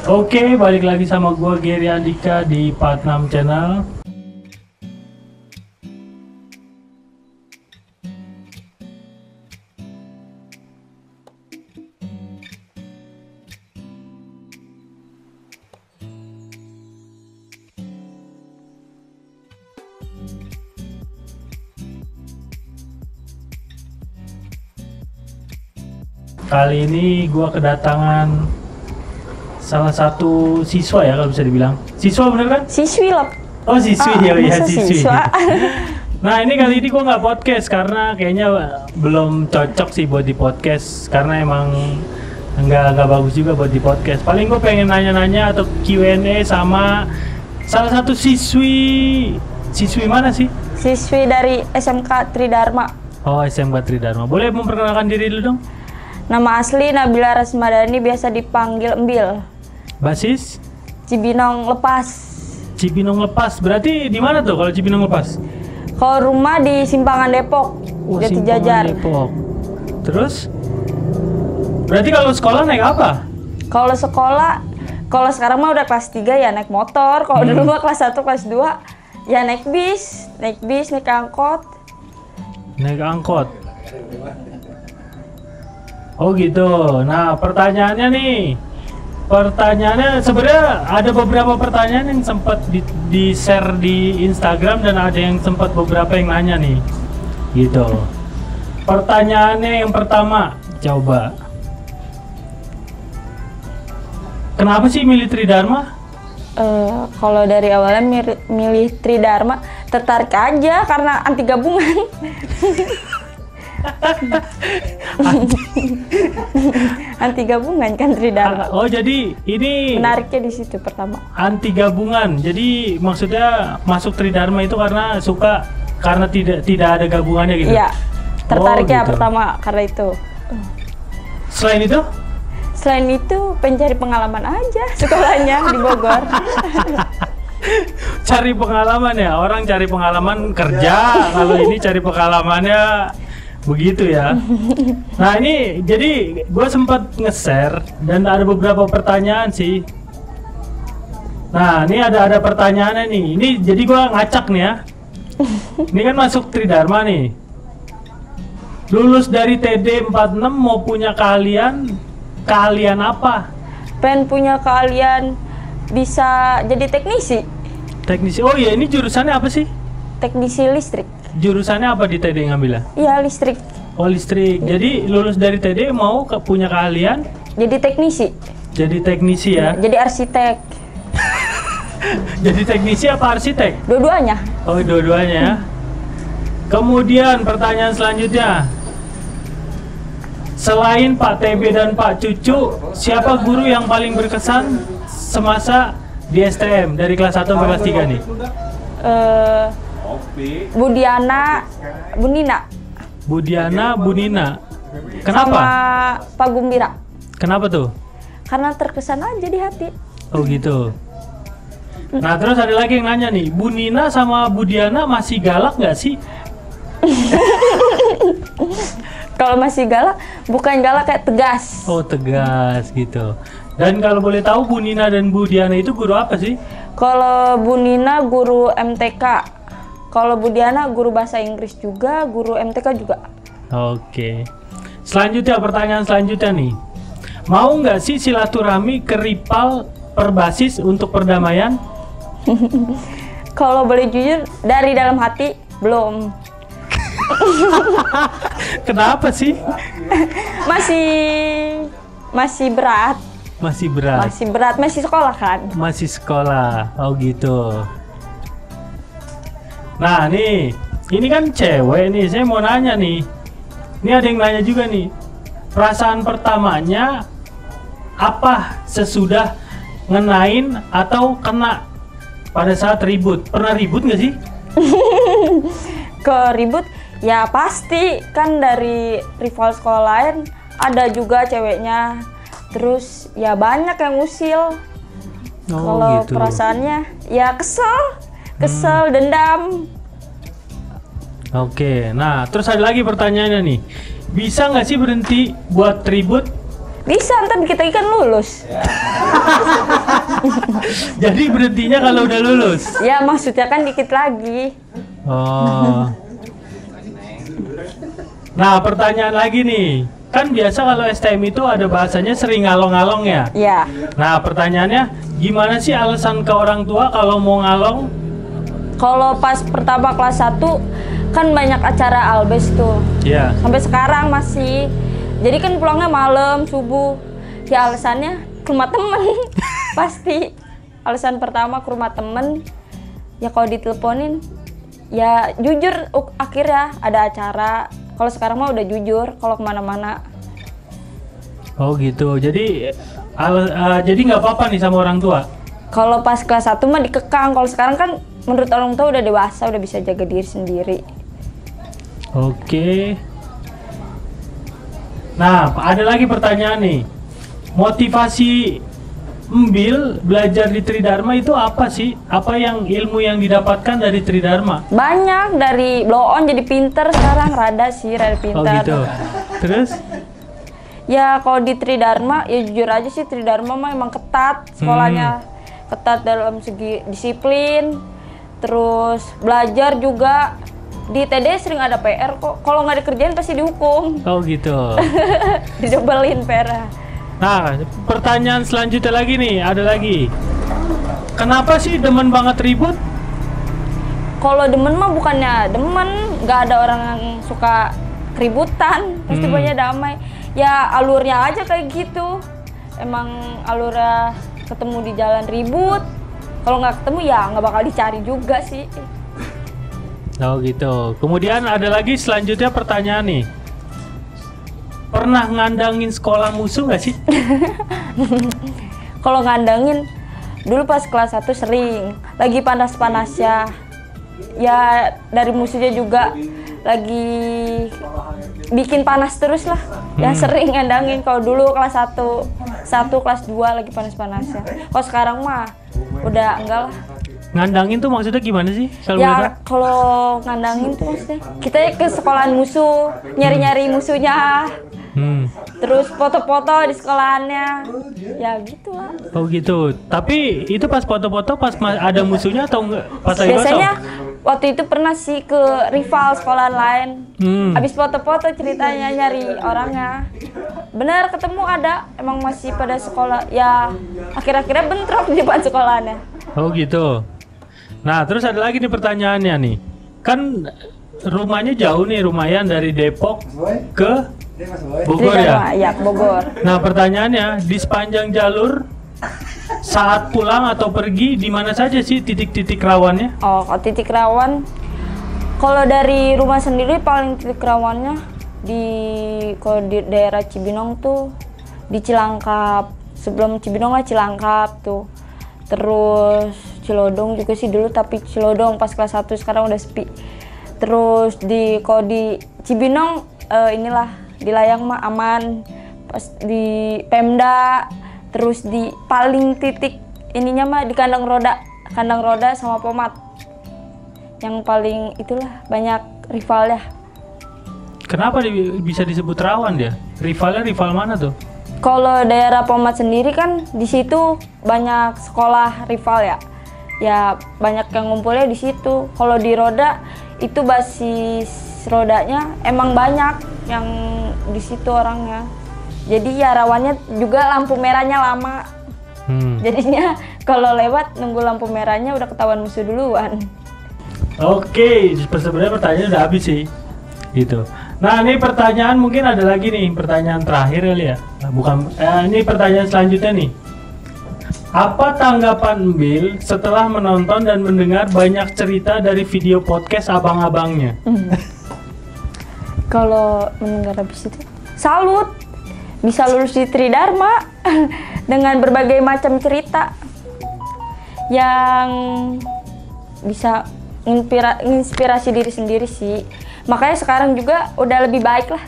Oke, balik lagi sama gua Gary Andika di Part 6 Channel. Kali ini gua kedatangan salah satu siswa ya, kalau bisa dibilang. Siswa bener kan? Siswi lah. Oh siswi, ya siswi. Siswa. Nah ini kali ini gue nggak podcast karena kayaknya belum cocok sih buat di podcast, karena emang nggak bagus juga buat di podcast. Paling gue pengen nanya-nanya atau Q&A sama salah satu siswi mana sih? Siswi dari SMK Tridharma. Oh SMK Tridharma. Boleh memperkenalkan diri dulu dong? Nama asli Nabila Rasmadani, biasa dipanggil Embil. Basis? Cibinong Lepas. Cibinong Lepas. Berarti di mana tuh kalau Cibinong Lepas? Kalau rumah di Simpangan Depok. Jati Jajar. Depok. Terus? Berarti kalau sekolah naik apa? Kalau sekolah, kalau sekarang mah udah kelas 3 ya naik motor. Kalau dulu mah kelas 1, kelas 2 ya naik bis, naik angkot. Naik angkot. Oh gitu. Nah pertanyaannya nih, sebenarnya ada beberapa pertanyaan yang sempat di share di Instagram dan ada yang sempat beberapa yang nanya nih, gitu. Pertanyaannya yang pertama, coba, kenapa sih milih Tridharma? Kalau dari awalnya milih Tridharma, tertarik aja karena anti gabungan. Anti gabungan kan Tridharma. Oh jadi ini menariknya di situ pertama. Anti gabungan. Jadi maksudnya masuk Tridharma itu karena suka, karena tidak ada gabungannya gitu. Iya. Tertariknya gitu. Pertama karena itu. Selain itu? Selain itu pencari pengalaman aja sekolahnya di Bogor. Cari pengalaman ya, orang cari pengalaman kerja. Kalau ini cari pengalamannya begitu ya. Nah ini jadi gue sempat nge-share dan ada beberapa pertanyaan sih. Nah ini ada pertanyaannya nih. Ini jadi gue ngacak nih ya. Ini kan masuk Tridharma nih. Lulus dari TD 46 mau punya keahlian apa? Pengen punya keahlian bisa jadi teknisi. Teknisi. Oh iya, ini jurusannya apa sih? Teknisi listrik. Jurusannya apa di TD ngambilnya? Iya, listrik. Oh, listrik. Jadi lulus dari TD mau punya keahlian? Jadi teknisi. Jadi teknisi ya? Jadi arsitek. Jadi teknisi apa arsitek? Dua-duanya. Oh, dua-duanya. Kemudian pertanyaan selanjutnya. Selain Pak TB dan Pak Cucu, siapa guru yang paling berkesan semasa di STM dari kelas 1 sampai kelas 3 nih? Budiana, Bunina. Kenapa? Sama Pak Gumbira. Kenapa tuh? Karena terkesan aja di hati. Oh gitu. Nah terus ada lagi yang nanya nih, Bunina sama Budiana masih galak nggak sih? Kalau masih galak, bukan galak kayak tegas. Oh tegas gitu. Dan kalau boleh tahu Bunina dan Budiana itu guru apa sih? Kalau Bunina guru MTK. Kalau Budiana guru bahasa Inggris juga, guru MTK juga. Oke. Selanjutnya, pertanyaan selanjutnya nih. Mau nggak sih silaturahmi ke Ripal Perbasis untuk perdamaian? Kalau boleh jujur, dari dalam hati, belum. Kenapa sih? Masih berat. Masih berat. Masih berat, masih sekolah kan? Masih sekolah. Oh gitu. Nah nih, ini kan cewek nih, saya mau nanya nih. Ini ada yang nanya juga nih. Perasaan pertamanya apa sesudah ngenain atau kena pada saat ribut? Pernah ribut nggak sih? Ke ribut? Ya pasti, kan dari rival sekolah lain ada juga ceweknya. Terus ya banyak yang usil. Kalau gitu. Perasaannya ya kesel, dendam. Oke, nah terus ada lagi pertanyaannya nih. Bisa nggak sih berhenti buat ribut? Bisa, ntar kita kan lulus. Jadi berhentinya kalau udah lulus. Ya maksudnya kan dikit lagi. Oh. Nah, pertanyaan lagi nih. Kan biasa kalau STM itu ada bahasanya sering ngalong-ngalong ya. Ya. Nah, pertanyaannya gimana sih alasan ke orang tua kalau mau ngalong? Kalau pas pertama kelas 1 kan banyak acara albes tuh. Iya. Sampai sekarang masih. Jadi kan pulangnya malam, subuh. Ya alasannya ke rumah temen. Pasti. Alasan pertama ke rumah temen. Ya kalau diteleponin, ya jujur akhirnya ada acara. Kalau sekarang mah udah jujur kalau kemana-mana. Oh gitu. Jadi jadi nggak apa-apa nih sama orang tua? Kalau pas kelas 1 mah dikekang. Kalau sekarang kan menurut orang tua udah dewasa, udah bisa jaga diri sendiri. Oke. Nah, ada lagi pertanyaan nih. Motivasi Embil belajar di Tridharma itu apa sih? Apa ilmu yang didapatkan dari Tridharma? Banyak, dari blow on jadi pinter sekarang, rada pinter. Oh gitu. Terus? Ya kalau di Tridharma, ya jujur aja sih Tridharma mah emang ketat sekolahnya. Ketat dalam segi disiplin, terus belajar juga. Di TD sering ada PR kok, kalau nggak dikerjain pasti dihukum. Oh gitu. Didobelin PR. Nah, pertanyaan selanjutnya lagi nih, ada lagi. Kenapa sih demen banget ribut? Kalau demen mah bukannya demen, nggak ada orang yang suka keributan, pasti banyak damai. Ya alurnya aja kayak gitu. Emang alurnya ketemu di jalan ribut. Kalau nggak ketemu ya nggak bakal dicari juga sih. Oh gitu. Kemudian ada lagi selanjutnya pertanyaan nih. Pernah ngandangin sekolah musuh nggak sih? Kalau ngandangin, dulu pas kelas 1 sering. Lagi panas-panasnya. Ya dari musuhnya juga lagi bikin panas terus lah. Ya sering ngandangin. Kalau dulu kelas 1, kelas 2 lagi panas-panasnya. Kalau sekarang mah udah enggak lah. Ngandangin tuh maksudnya gimana sih? Ya kalau ngandangin tuh maksudnya kita ke sekolahan musuh, nyari-nyari musuhnya. Terus foto-foto di sekolahannya. Ya gitu lah. Oh gitu. Tapi itu pas foto-foto pas ada musuhnya atau enggak? Pas lagi Biasanya foto? waktu itu pernah sih ke rival sekolahan lain. Habis foto-foto ceritanya nyari orangnya. Bener ketemu ada, emang masih pada sekolah. Ya akhir-akhirnya bentrok di depan sekolahannya. Oh gitu. Nah, terus ada lagi nih pertanyaannya nih. Kan rumahnya jauh nih, lumayan dari Depok ke Bogor ya? Iya, Bogor. Nah, pertanyaannya, di sepanjang jalur saat pulang atau pergi, di mana saja sih titik-titik rawannya? Oh, titik rawan. Kalau dari rumah sendiri paling titik rawannya kalau di daerah Cibinong tuh di Cilangkap. Sebelum Cibinong lah Cilangkap tuh. Terus Cilodong juga sih dulu, tapi Cilodong pas kelas 1 sekarang udah sepi. Terus kalau di Cibinong inilah di Layang mah aman. Pas di Pemda, terus di paling titik ininya mah di kandang roda sama Pomat. Yang paling itulah banyak rivalnya. Kenapa bisa disebut rawan dia? Rivalnya rival mana tuh? Kalau daerah Pomat sendiri kan di situ banyak sekolah rival ya. Ya banyak yang ngumpulnya di situ. Kalau di roda itu basis rodanya emang banyak yang di situ orangnya. Jadi ya rawannya juga lampu merahnya lama. Jadinya kalau lewat nunggu lampu merahnya udah ketahuan musuh duluan. Oke, sebenarnya pertanyaan udah habis sih. Gitu. Nah, ini pertanyaan mungkin ada lagi nih, pertanyaan terakhir kali ya. Ini pertanyaan selanjutnya nih. Apa tanggapan Embil setelah menonton dan mendengar banyak cerita dari video podcast abang-abangnya? Kalau mendengar habis itu, salut. Bisa lulus di Tridharma dengan berbagai macam cerita yang bisa menginspirasi diri sendiri sih. Makanya sekarang juga udah lebih baik lah.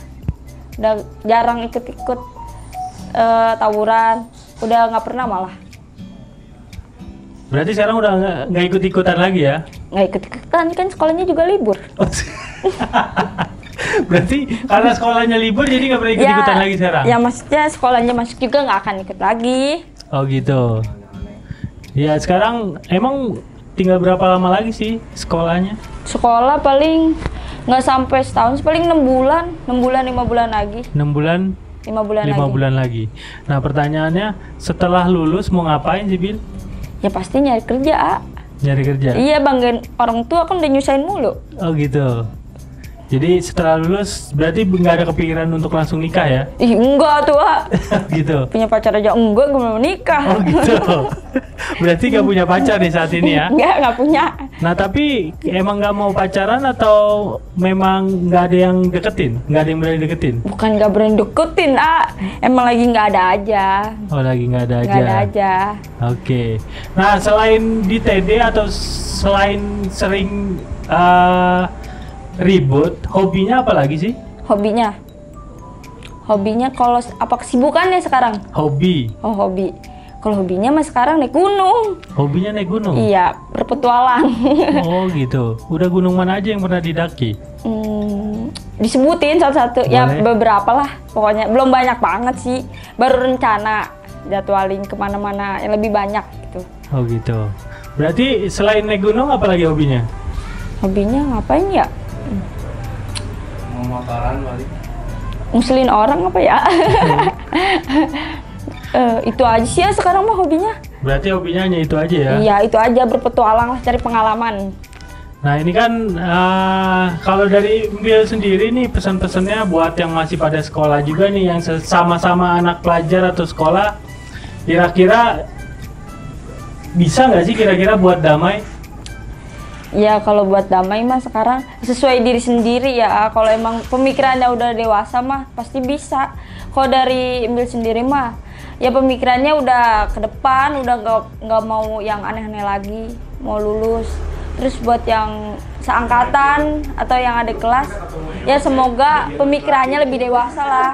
Udah jarang ikut-ikut tawuran. Udah nggak pernah malah. Berarti sekarang udah nggak ikut-ikutan lagi ya? Nggak ikut-ikutan, kan sekolahnya juga libur. Berarti karena sekolahnya libur jadi nggak pernah ikut-ikutan lagi sekarang? Ya maksudnya sekolahnya masuk juga nggak akan ikut lagi. Oh gitu. Ya sekarang emang tinggal berapa lama lagi sih sekolahnya? Sekolah paling nggak sampai setahun, paling 6 bulan, 6 bulan 5 bulan lagi. 6 bulan, 5 bulan 5 lagi. bulan lagi. Nah pertanyaannya, setelah lulus mau ngapain sih Bil? Ya pasti nyari kerja. Nyari kerja? Iya, banggain orang tua kan udah nyusahin mulu. Oh gitu. Jadi setelah lulus berarti nggak ada kepikiran untuk langsung nikah ya? Ih, enggak tuh, Ak. Gitu. Punya pacar aja enggak, gue mau nikah. Oh gitu. Berarti nggak punya pacar nih saat ini ya? Enggak punya. Nah tapi emang nggak mau pacaran atau memang nggak ada yang deketin? Nggak ada yang berani deketin? Bukan nggak berani deketin, ah. Emang lagi nggak ada aja. Oh lagi nggak ada aja? Nggak ada aja. Oke. Nah selain di TD atau selain sering ribut, hobinya apa lagi sih? Hobinya kalau apa kesibukannya sekarang? Hobi. Oh, hobi. Kalau hobinya mah sekarang naik gunung. Hobinya naik gunung? Iya, berpetualang. Oh gitu. Udah gunung mana aja yang pernah didaki? Disebutin satu-satu. Ya Boleh. beberapa lah. Pokoknya belum banyak banget sih. Baru rencana jadwalin kemana-mana yang lebih banyak gitu. Oh gitu. Berarti selain naik gunung apa lagi hobinya? Hobinya ngapain ya? Mau motoran kali. Muselin orang apa ya? Itu aja sih ya sekarang mah hobinya. Berarti hobinya hanya itu aja ya? Iya, itu aja, berpetualang lah, cari pengalaman. Nah ini kan kalau dari Bill sendiri nih pesan-pesannya buat yang masih pada sekolah juga nih, yang sama-sama anak pelajar atau sekolah, kira-kira bisa nggak sih kira-kira buat damai? Ya kalau buat damai mah sekarang sesuai diri sendiri ya. Kalau emang pemikirannya udah dewasa mah pasti bisa. Kalau dari Emil sendiri mah ya pemikirannya udah ke depan, udah nggak mau yang aneh-aneh lagi, mau lulus. Terus buat yang seangkatan atau yang ada kelas, ya semoga pemikirannya lebih dewasa lah,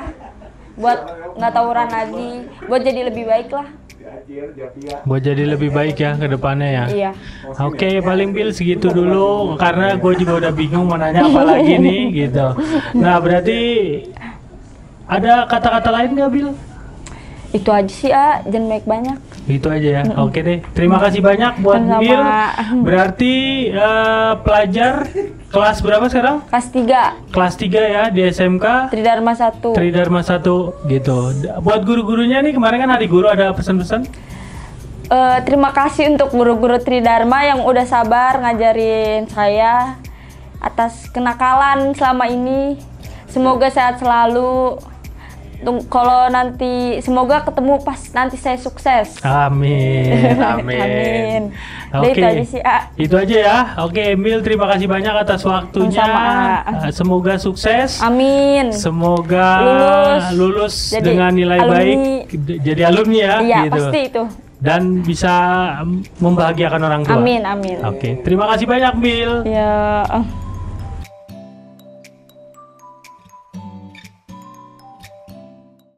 buat nggak tawuran lagi, buat jadi lebih baik lah. Buat jadi lebih baik ya ke depannya ya? Iya. Oke, paling Bill segitu dulu karena gue juga udah bingung mau nanya apa lagi nih gitu. Nah berarti ada kata-kata lain nggak Bill? Itu aja sih, jangan baik banyak. Itu aja ya. Oke deh. Terima kasih banyak buat Sama-sama. Bill. Berarti pelajar kelas berapa sekarang? Kelas 3, Kelas 3 ya di SMK Tridharma 1. Tridharma 1 gitu. Buat guru-gurunya nih, kemarin kan hari guru, ada pesan-pesan? Terima kasih untuk guru-guru Tridharma yang udah sabar ngajarin saya atas kenakalan selama ini. Semoga sehat selalu. Kalau nanti semoga ketemu pas nanti saya sukses. Amin. Amin. Amin. Oke. Itu aja sih, Itu aja ya. Oke, Emil, terima kasih banyak atas waktunya. Sama-sama. Semoga sukses. Amin. Semoga lulus Jadi dengan nilai alumni. baik, jadi alumni ya. Iya, gitu. pasti itu. Dan bisa membahagiakan orang tua. Amin, amin. Oke, terima kasih banyak, Bill. Ya.